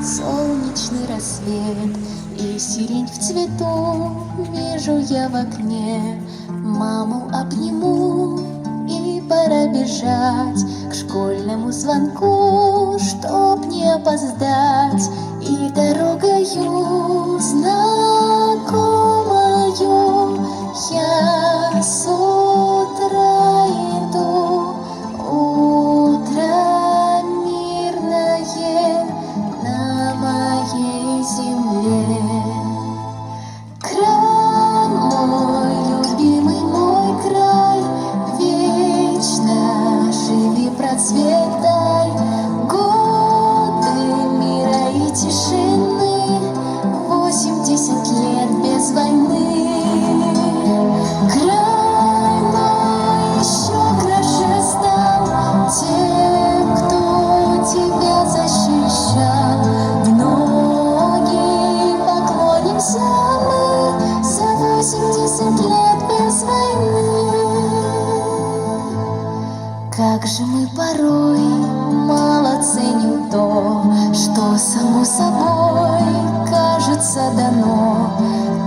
солнечный рассвет и сирень в цвету. Вижу я в окне, маму обниму, и пора бежать к школьному звонку, чтоб не опоздать. И дорогою знакомою я с утра иду. Утро мирное на моей земле. Край мой, любимый мой край, вечно живи, процветай. Годы мира и тишины, 80 лет без войны. Край мой еще краше стал тем, кто тебя защищал. В ноги поклонимся мы за 80 лет без войны. Как же мы порой мало ценим то, что само собой кажется дано.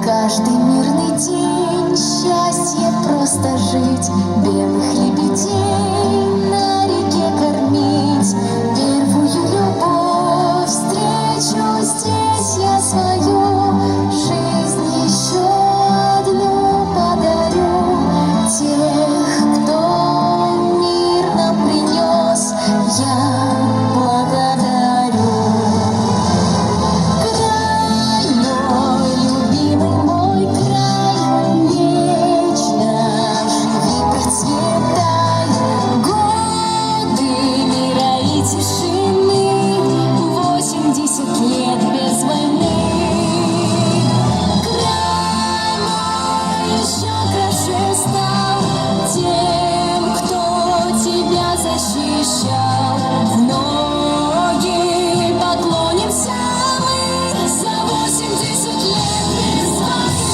Каждый мирный день счастье просто жить, белых лебедей на реке кормить. Первую любовь встречу здесь я свою, жизнь еще одну подарю. Тех, кто мир нам принес, я благодарю. Край мой, любимый мой край, вечно живи, процветай. Годы мира и тишины, 80 лет без войны. Край мой еще краше стал тем, кто тебя защищал. В ноги поклонимся мы за 80 лет без войны.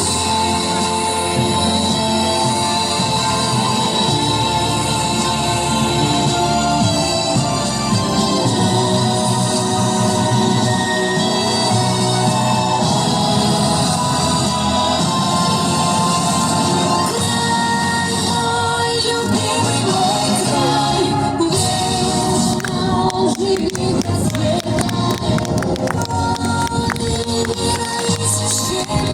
Мой любимый мой край, вечно живи, процветай. Годы мира и тишины,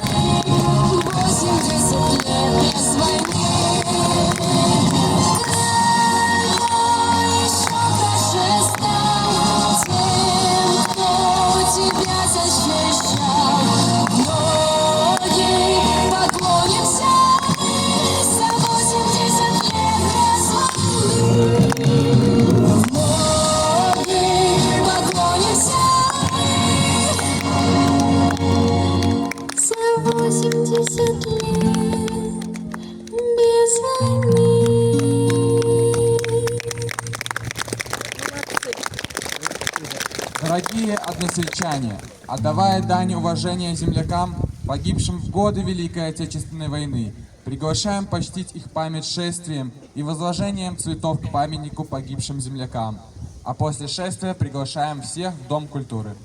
80 лет без войны. Край мой еще краше стал тем, кто тебя защищал. Ноги поклонимся мы за 80 лет без войны. Ноги поклонимся мы за 80 лет без войны. Дорогие односельчане, отдавая дань уважения землякам, погибшим в годы Великой Отечественной войны, приглашаем почтить их память шествием и возложением цветов к памятнику погибшим землякам. А после шествия приглашаем всех в Дом культуры.